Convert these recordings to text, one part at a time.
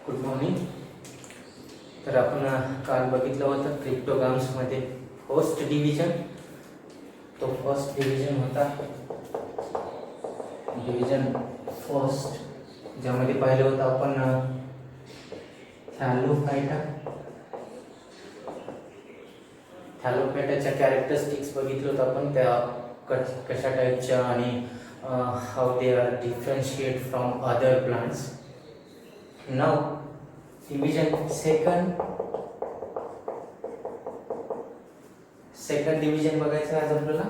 Good morning. तर आपण काल बघितलं होतं क्रिप्टोग्राम्समध्ये फर्स्ट डिव्हिजन. तो फर्स्ट डिव्हिजन होता डिव्हिजन फर्स्ट, ज्यामध्ये पाहिलं होतं आपण थॅलोफायटाच्या कॅरेक्टरिस्टिक्स बघितलं होतं आपण, त्या कशा टाईपच्या आणि how they are differentiate from other plants. Now division second division बघायचं आज आपल्याला.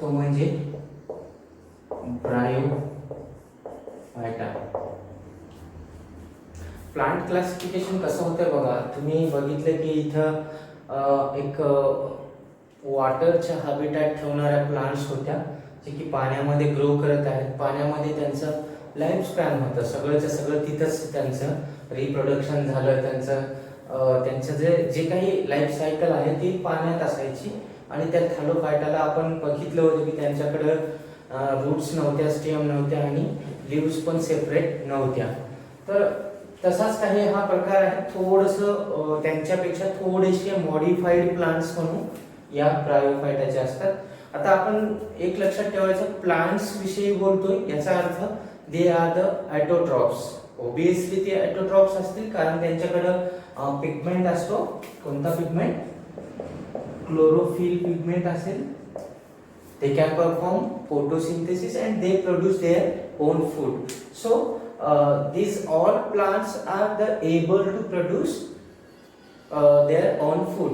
तो म्हणजे ब्रायोफायटा. प्लांट क्लासिफिकेशन कसं होतं बघा. तुम्ही बघितलं की इथं एक वॉटरच्या हॅबिटॅट ठेवणाऱ्या प्लांट्स होत्या, जे की पाण्यामध्ये ग्रो करत आहेत. पाण्यामध्ये त्यांचं लाईफ स्पॅन होतं, सगळंच्या सगळं तिथंच त्यांचं रिप्रोडक्शन झालं. त्यांचं जे काही लाईफ सायकल आहे ती पाण्यात असायची. आणि त्या थॅलोफायटाला आपण बघितलं होतं की त्यांच्याकडं रूट्स नव्हत्या, स्टेम नव्हत्या आणि लिव्स पण सेपरेट नव्हत्या. तर तसाच काही हा प्रकार आहे. थोडंसं त्यांच्यापेक्षा थोडेसे मॉडिफाईड प्लांट्स म्हणून या ब्रायोफायटाचे असतात. आता आपण एक लक्षात ठेवायचं, प्लांट्स विषयी बोलतोय याचा अर्थ they are the autotrophs. Obviously ते ऑटोट्रॉप्स असतील, कारण त्यांच्याकडं पिगमेंट असतो. कोणता पिगमेंट? क्लोरोफिल पिगमेंट असेल. They can perform photosynthesis and they produce their own food. So these all plants are able to produce their own food.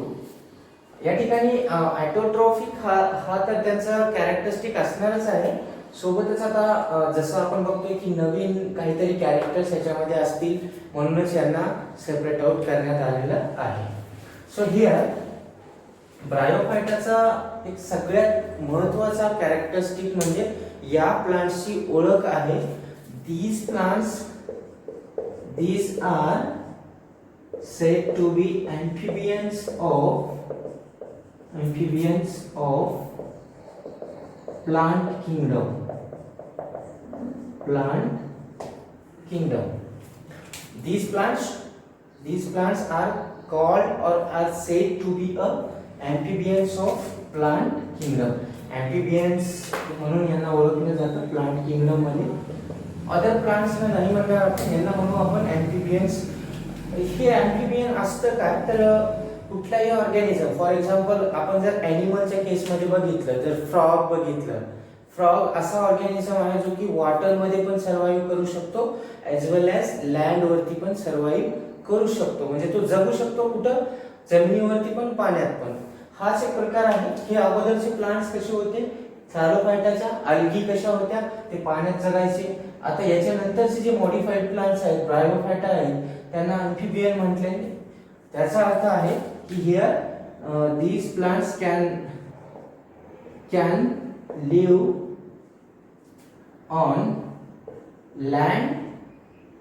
या ठिकाणी autotrophic हा तर त्यांचा कॅरेक्टरिस्टिक असणारच आहे. सोबतच आता जसं आपण बघतोय की नवीन काहीतरी कॅरेक्टर्स याच्यामध्ये असतील, म्हणूनच यांना सेपरेट आउट करण्यात आलेलं आहे. सो हिअर ब्रायोफायटाचा एक सगळ्यात महत्त्वाचा कॅरेक्टरिस्टिक म्हणजे या प्लांट्सची ओळख आहे. These are said to be amphibians of plant kingdom. These plants are called or are said to be amphibians of plant kingdom. Amphibians म्हणून यांना ओळखलं जातं प्लांट किंगडम मध्ये. अदर प्लांट्सना नाही म्हणणार आपण, यांना म्हणू आपण अँफिबियन्स. हे अँफिबियन असतं काय, तर कुठलाही ऑर्गॅनिझम, फॉर एक्झाम्पल आपण जर ॲनिमलच्या केसमध्ये बघितलं, जर फ्रॉग बघितलं, फ्रॉग असा ऑर्गॅनिझम आहे जो की वॉटरमध्ये पण सर्व्हाइव्ह करू शकतो, ॲज वेल ॲज लँडवरती पण सर्व्हाइव्ह करू शकतो. म्हणजे तो जगू शकतो कुठं? जमिनीवरती पण, पाण्यात पण. हाच एक प्रकार आहे. हे अगोदरचे प्लांट्स कसे होते? थॅलोफायटाच्या अल्गी कशा होत्या? ते पाण्यात जगायचे. आता याच्यानंतरचे जे मॉडिफाईड प्लांट्स आहेत, ब्रायोफायटा आहेत, त्यांना अँफिबियन म्हटले. त्याचा अर्थ आहे की here these plants can live on land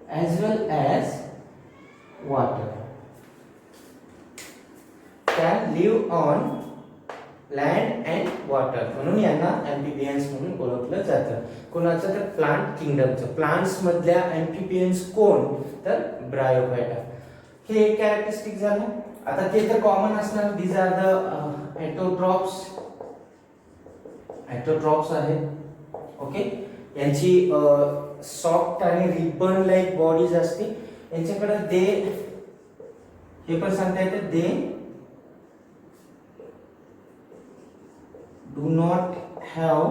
as well as water. Can live on land and water, म्हणून यांना अँफिबियन्स म्हणून ओळखलं जातं. कोणाचं? तर प्लांट किंगडमचं. प्लांट्स मधल्या अँफिबियन्स कोण? तर ब्रायोफायटा. हे एक कॅरेक्टरिस्टिक झालं. आता ते तर कॉमन असणार. दीज आर द ऑटोट्रॉप्स आहेत. ओके. यांची सॉफ्ट आणि रिबन लाईक बॉडीज असते. यांच्याकडे हे पण सांगता येतं, दे do not have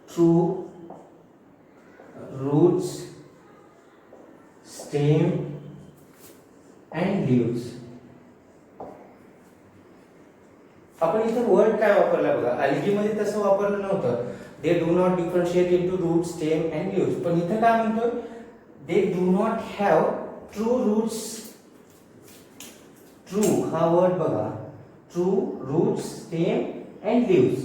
true roots, stem and leaves. आपण इथे वर्ड काय वापरला बघा. अल्गी मध्ये तसं वापरलं नव्हतं. They do not differentiate into root, stem and leaves. पण इथे काय म्हणतोय? They do not have true roots. True हा वर्ड बघा, true roots, stem and leaves.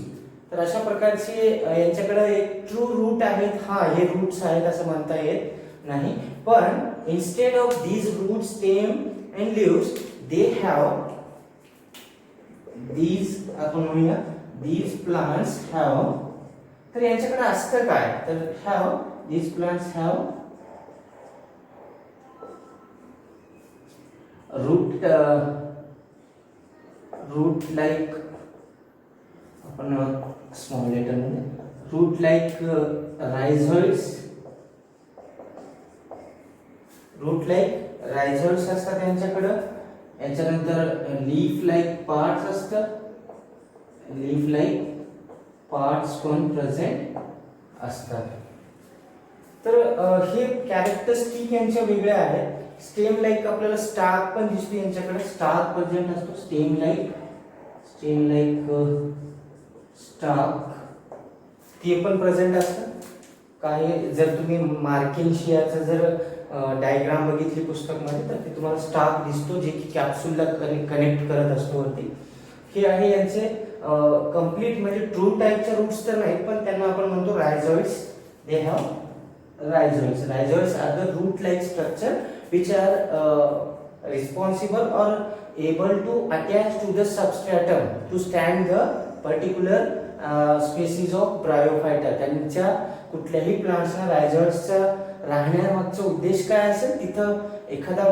तर अशा प्रकारचे यांच्याकडे एक ट्रू रूट आहेत. हे रूट्स आहेत असं म्हणता येत नाही. पण instead of these root, stem and leaves, they have these आपण म्हणूया these plants have तर यांच्याकडे असतं काय, तर have these plants have root like, आपण स्मॉल लेटर मध्ये रूट लाईक रायझोइड्स असतात त्यांच्याकडं. याच्यानंतर लीफ लाईक पार्ट्स असतात, लीफ लाईक पार्ट्स पण प्रेझेंट असतात. तर हे कॅरेक्टरिस्टिक यांच्या वेगळ्या आहेत. स्टेम लाईक आपल्याला स्टार्क पण दिसतो यांच्याकडे, स्टार्क प्रेझेंट असतो. स्टेम लाईक स्टार्क ते पण प्रेझेंट असतं. काही जर तुम्ही मार्किनशियाचं जर डायग्राम बघितली पुस्तकमध्ये तर ते तुम्हाला स्टार्क दिसतो, जे की कॅप्सूलला कनेक्ट करत असतो वरती. हे आहे यांचे कंप्लीट म्हणजे ट्रू टाईपच्या रूट्स तर नाहीत, पण त्यांना आपण म्हणतो rhizoids. They have rhizoids are the root like structure which are responsible or able to attach to the substratum to stand the particular species of bryophyta. त्यांच्या कुठल्याही प्लांट्सना रायझोइड्सचा राहण्यामागचा उद्देश काय असेल, तिथं एखादा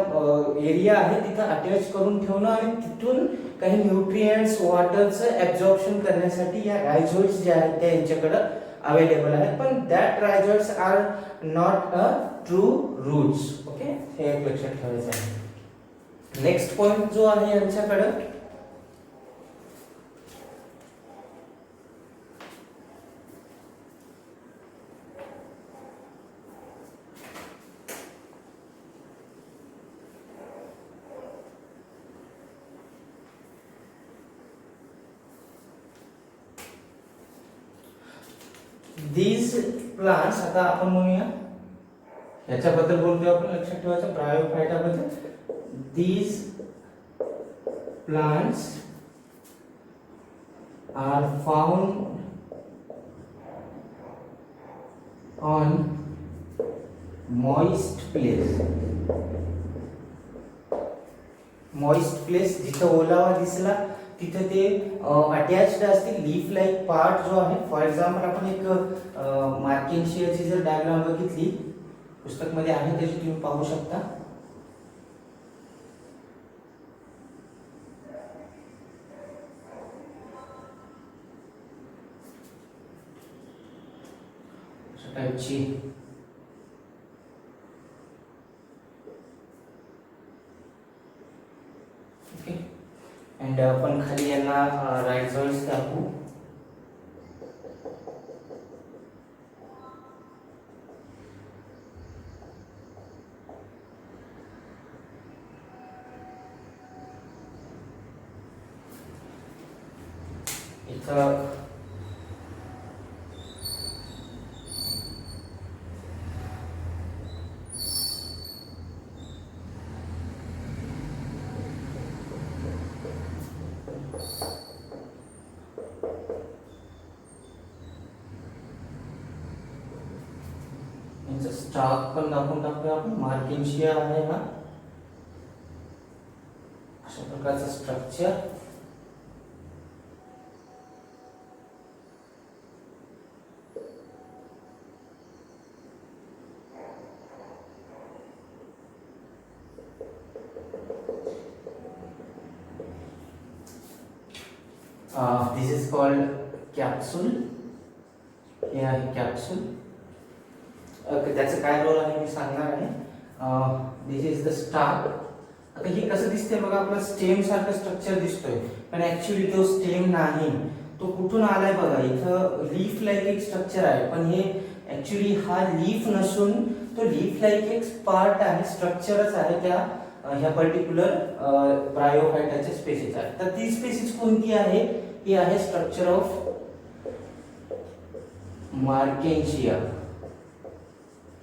एरिया आहे तिथं अटॅच करून ठेवणं आणि तिथून काही न्यूट्रिएंट्स वॉटरचं ॲब्झॉर्प्शन करण्यासाठी या रायझोइड्स जे आहेत त्या यांच्याकडं अवेलेबल आहेत. पण that rhizoids are not a true roots. Okay, हे एक लक्षात ठेवायचं आहे. नेक्स्ट पॉइंट जो आहे यांच्याकडं, these plants, आता आपण म्हणूया याच्याबद्दल बोलतोय आपण, लक्षात ठेवायचं ब्रायोफायटा बद्दल. these plants are found on moist place, जिथं ओलावा दिसला तिथे ते अटॅच्ड असतील. लीफ लाईक पार्ट जो आहे, फॉर एक्झाम्पल आपण एक मार्किनशियाची जर डायग्राम बघितली पुस्तकमध्ये आहे, त्याची तुम्ही पाहू शकता. टाईपची ओके. अँड आपण खाली यांना रायझोइड्स दाखवू. इथं स्टार्क पण दाखवून टाकूया आपण. मार्किनशिया आहे हा, अशा प्रकारचं structure. This is called capsule. हे आहे कॅप्सूल. त्याचं काय रोल आहे मी सांगणार आहे. This is the Starc. आता हे कसं दिसतंय बघा, आपला स्टेम सारखं स्ट्रक्चर दिसतोय, पण ऍक्च्युली तो स्टेम नाही. तो कुठून आलाय बघा, इथं लीफ लाईक एक स्ट्रक्चर आहे, पण हे ऍक्च्युली हा लीफ नसून तो लीफ लाईक एक पार्ट आहे, स्ट्रक्चरच आहे त्या ह्या पर्टिक्युलर ब्रायोफायटाच्या स्पेसीस आहे. तर ती स्पेसीस कोणती आहे, ही आहे स्ट्रक्चर ऑफ मार्केन्शिया.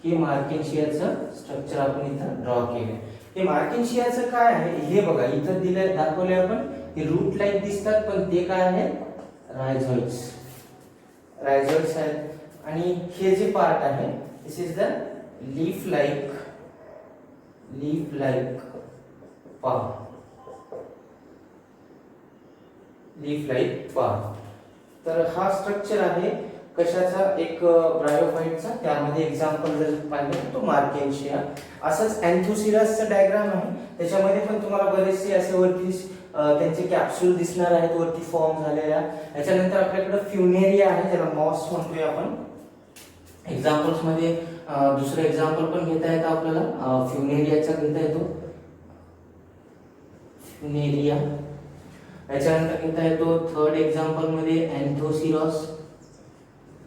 हे मार्केन्शियाचं स्ट्रक्चर आपण इथं ड्रॉ केलं. हे मार्केन्शियाचं काय आहे हे बघा, इथं दिलंय, दाखवले आपण. हे रूट लाईक दिसतात, पण ते काय आहे, रायझोइड्स आहेत. आणि हे जे पार्ट आहे, this is the leaf like part. तर हा स्ट्रक्चर आहे कशाचा एक ब्रायोफाइटचा, त्यामध्ये एक्झाम्पल जर पाहिलं तर तो मार्केन्शिया. असंच अँथोसिरसचा डायग्राम आहे, त्याच्यामध्ये पण तुम्हाला बरेचसे असे वरती त्यांचे कॅप्सूल दिसणार आहेत वरती फॉर्म झालेल्या. याच्यानंतर आपल्याकडे फ्युनेरिया आहे, ज्याला मॉस म्हणतोय आपण. एक्झाम्पल्स मध्ये दुसरं एक्झाम्पल पण घेता येतं आपल्याला, फ्युनेरियाचा घेता येतो, फ्युनेरिया. याच्यानंतर घेता येतो थर्ड एक्झाम्पल मध्ये अँथोसिरॉस,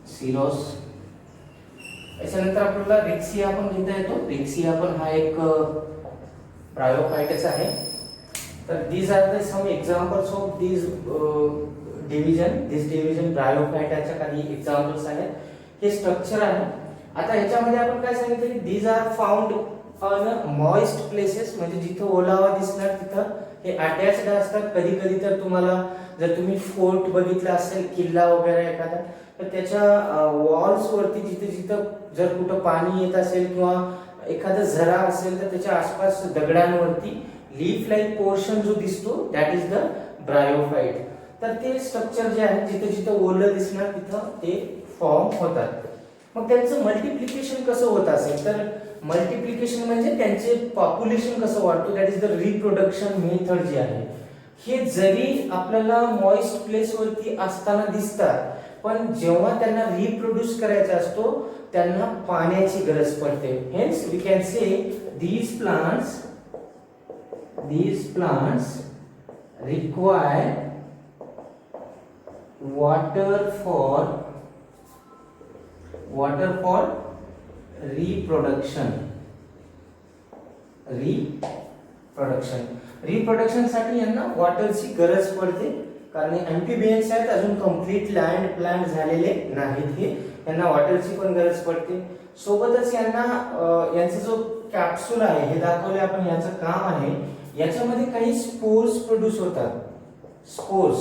सिरॉस. याच्यानंतर आपल्याला रिक्सिया पण घेता येतो. रिक्सिया पण हा एक ब्रायोफाइटच आहे. तर these are the some examples of this division ब्रायोफाइटाच्या काही एक्झाम्पल्स आहेत. हे स्ट्रक्चर आहे. आता ह्याच्यामध्ये आपण काय सांगितलं की these are found on moist places, म्हणजे जिथं ओलावा दिसणार तिथं हे अटॅच्ड असतात. कधी कधी तर तुम्हाला जर तुम्ही फोर्ट बघितला असेल, किल्ला वगैरे एखादा, तर त्याच्या वॉल्स वरती जिथे जिथं जर कुठं पाणी येत असेल किंवा एखादा झरा असेल तर त्याच्या आसपास दगडांवरती लीफ लाईक पोर्शन जो दिसतो दॅट इज द ब्रायोफाइट. तर ते स्ट्रक्चर जे आहे जिथे जिथं ओलं दिसणार तिथं ते फॉर्म होतात. मग त्यांचं मल्टिप्लिकेशन कसं होत असेल, तर मल्टिप्लिकेशन म्हणजे त्यांचे पॉप्युलेशन कसं वाढतो, that is the reproduction method जे आहे. हे जरी आपल्याला मॉइस्ट प्लेस वरती असताना दिसतात, पण जेव्हा त्यांना रिप्रोड्यूस करायचा असतो त्यांना पाण्याची गरज पडते. Hence we can say these plants require water for reproduction साठी यांना वॉटरची गरज पडते, कारण अँफिबियन्स आहेत, अजून कम्प्लीट लँड प्लांट झालेले नाहीत. हे यांना वॉटरची पण गरज पडते. सोबतच यांना यांचा जो कॅप्सूल आहे हे दाखवले आपण, याचं काम आहे याच्यामध्ये काही स्पोर्स प्रोड्यूस होतात. स्पोर्स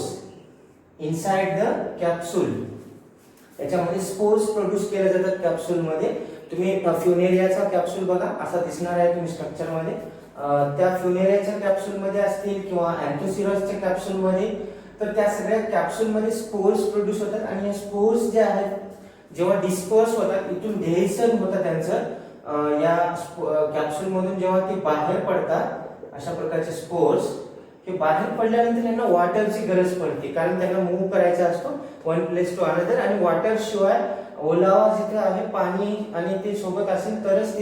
इनसाइड द कॅप्सूल, याच्यामध्ये स्पोर्स प्रोड्यूस केले जातात कॅप्सूल मध्ये. तुम्ही फ्युनेरियाचा कॅप्सूल बघा, असा दिसणार आहे तुम्ही स्ट्रक्चर मध्ये. त्या फ्युनेरियाच्या कॅप्सूल मध्ये असतील किंवा अँथोसिरसच्या कॅप्सूल मध्ये, तर त्या सगळ्या कॅप्सूल मध्ये स्पोर्स प्रोड्यूस होतात. आणि या स्पोर्स जे आहेत जेव्हा डिस्पर्स होतात, इथून डेहिसन होतं त्यांचं, या कॅप्सूल मधून जेव्हा ते बाहेर पडतात, अशा प्रकारचे स्पोर्स हे बाहेर पडल्यानंतर त्यांना वॉटरची गरज पडते, कारण त्यांना मूव्ह करायचा असतो वन प्लेस टू अनदर. आणि वॉटर शिवाय ओलावा जिथे आहे, पाणी आणि ते सोबत असेल तरच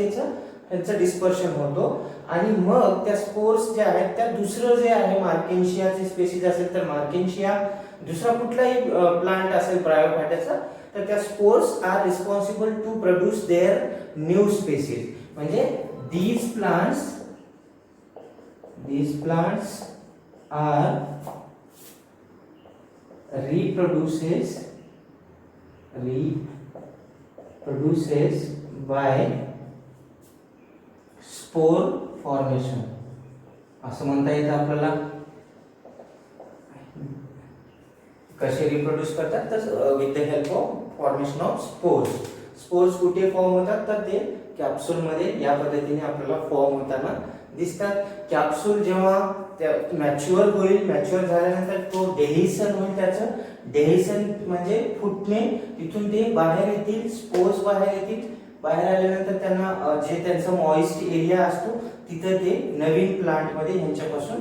त्यांचं डिस्पर्शन होतो. आणि मग त्या स्पोर्स जे आहेत त्या दुसरं जे आहे मार्केन्शियाचे स्पेसिस असेल तर मार्केन्शिया, दुसरा कुठलाही प्लांट असेल ब्रायोफाइटाचा, तर त्या spores are responsible to produce their new species. म्हणजे these plants are reproduces by spore formation, असं म्हणता येतं आपल्याला. कसे रिप्रोड्यूस करतात, तर with the help of formation of spores. Spores कुठे फॉर्म होतात, तर ते कॅप्सूल मध्ये या पद्धतीने आपल्याला फॉर्म होताना दिसतात. कॅप्सूल जेव्हा मॅच्युअर होईल, मॅच्युअर झाल्यानंतर तो डेहिसन होईल. त्याचं डेहिसन म्हणजे फुटणे, तिथून ते बाहेर येतील, स्पोर्स बाहेर येतील. बाहेर आल्यानंतर त्यांना जे त्यांचा मॉइस्ट एरिया असतो तिथं ते नवीन प्लांट मध्ये ह्यांच्यापासून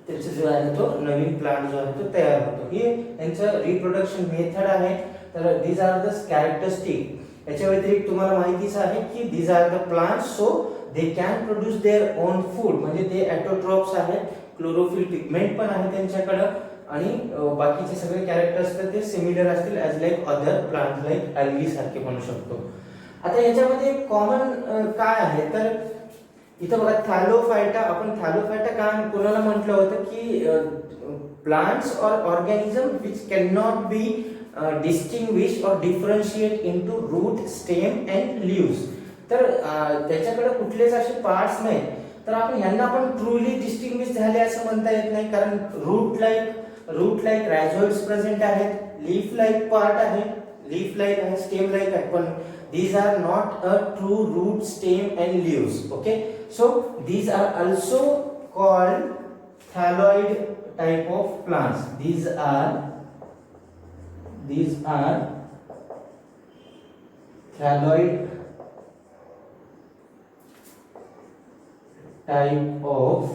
त्याचा जो आहे तो नवीन प्लांट जो आहे तो तयार होतो. हे यांचं रिप्रोडक्शन मेथड आहे. तर दीज आर द कॅरेक्टरिस्टिक. याच्या व्यतिरिक्त तुम्हाला माहितीच आहे की these are the plants, so they can produce their own food. म्हणजे ते ऑटोट्रॉप्स आहेत, क्लोरोफिल पिगमेंट पण आहे त्यांच्याकडे, आणि बाकीचे सगळे कॅरेक्टर्स तर ते सिमिलर असतील as like other plant, like algae सारखे म्हणू शकतो. आता याच्यामध्ये कॉमन काय आहे, तर इथं बघा थॅलोफायटा. आपण थॅलोफायटा काय कोणाला म्हटलं होतं की plants or organism which can not be distinguish or differentiate into root, stem and leaves. तर त्याच्याकडे कुठलेच असे पार्ट्स नाहीत, तर आपण यांना पण ट्रूली डिस्टिंग्विश झाले असं म्हणता येत नाही, कारण रूट लाईक रायझोइड्स प्रेझेंट आहेत, लीफ लाईक पार्ट आहे, लीफ लाईक आहे, स्टेम लाईक आहे, पण these are not a true root, stem and leaves. Okay, so these are also called thalloid type of plants. These are thalloid type of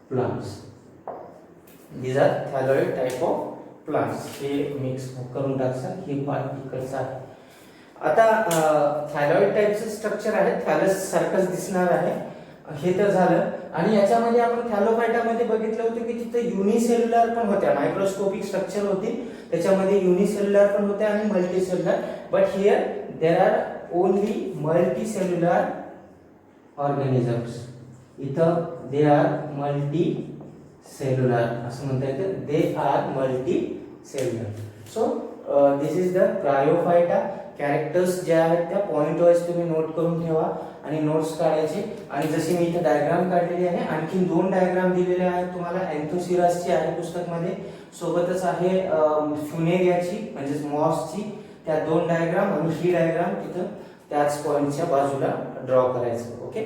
plants. These are thalloid type of plants. हे mix करून टाकसा. ही part इकडचा आहे. आता थॅलॉइड टाइपचं structure आहे, थॅलस सारखंच दिसणार आहे. हे तर झालं. आणि याच्यामध्ये आपण थॅलोफायटामध्ये बघितलं होतं की तिथे युनिसेल्युलर पण होत्या, मायक्रोस्कोपिक स्ट्रक्चर होती, त्याच्यामध्ये युनिसेल्युलर पण होत्या आणि multicellular. But here there are only multicellular organisms. इथं दे आर मल्टी सेल्युलर असं म्हणता येतं. They are multicellular. So this is the bryophyta. Characters जे आहेत त्या पॉइंट वाईज तुम्ही नोट करून ठेवा आणि नोट्स काढायचे. आणि जशी मी इथे डायग्राम काढलेली आहे, आणखी 2 डायग्राम दिलेले आहेत तुम्हाला. अँथोसिरासची आहे पुस्तकमध्ये, सोबतच आहे फ्युनेरियाची म्हणजे मॉसची. त्या 2 डायग्राम आणि ही डायग्राम तिथं त्याच पॉइंटच्या बाजूला ड्रॉ करायचं. ओके.